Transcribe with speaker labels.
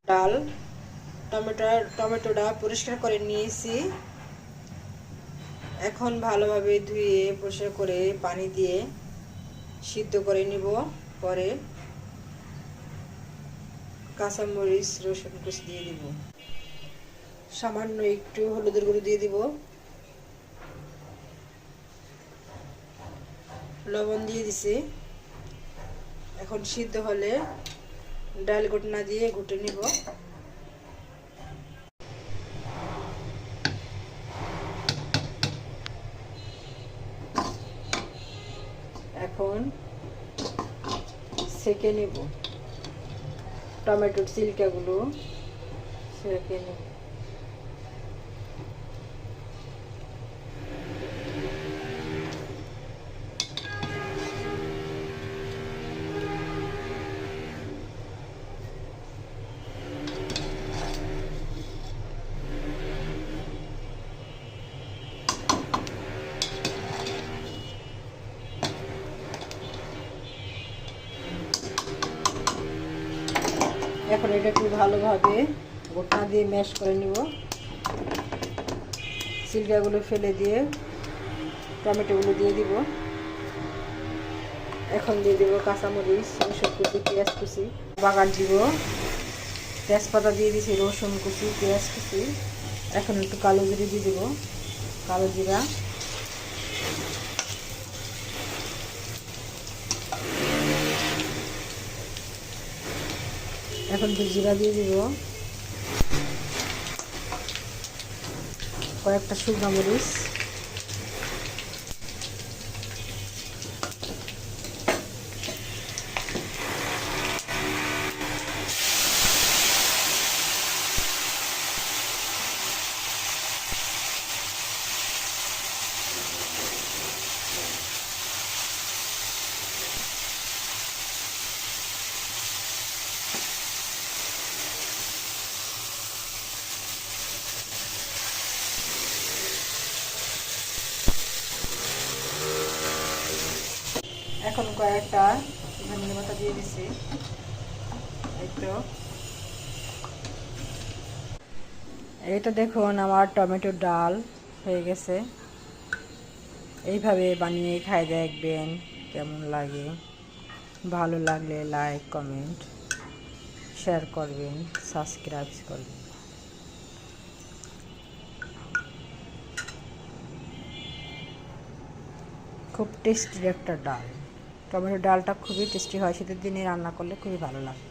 Speaker 1: ডাল টমেটোটা পরিষ্কার করে নিয়েছি। এখন ভালোভাবে ধুয়ে পরিষ্কার করে পানি দিয়ে সিদ্ধ করে নিব। পরে কাঁচামরিচ রসুন কুচি দিয়ে দিব, সামান্য একটু হলুদের গুঁড়ো দিয়ে দিব, লবণ দিয়ে দিছি। এখন সিদ্ধ হলে ডাল ঘুটনা দিয়ে ঘুটে নিব। এখন সেঁকে নেব, টমেটোর ছিলকাগুলো সেঁকে নেব। এখন এটা একটু ভালোভাবে ঘুটনা দিয়ে ম্যাশ করে নিব। ছিলকাগুলো ফেলে দিয়ে টমেটোগুলো দিয়ে দিব। এখন দিয়ে দিব কাঁচামরিচ, রসুন কুচি, পেঁয়াজ কুচি, বাগার দিব, তেজপাতা দিয়ে দিছি, রসুন কুচি, পেঁয়াজ কুচি। এখন একটু কালো জিরা দিয়ে দিব, কালো জিরা। এখন একটু জিরা দিয়ে দিব, কয়েকটা শুকনো মরিচ, এখন কয়েকটা ধনিয়া পাতা দিয়ে দিছি। এটা দেখুন আমার টমেটো ডাল হয়ে গেছে। এইভাবে বানিয়ে খাই দেখবেন কেমন লাগে। ভালো লাগলে লাইক, কমেন্ট, শেয়ার করবেন, সাবস্ক্রাইব করবেন। খুব টেস্টি একটা ডাল। টমেটো ডালটা খুবই টেস্টি হয়, শীতের দিনে রান্না করলে খুবই ভালো লাগে।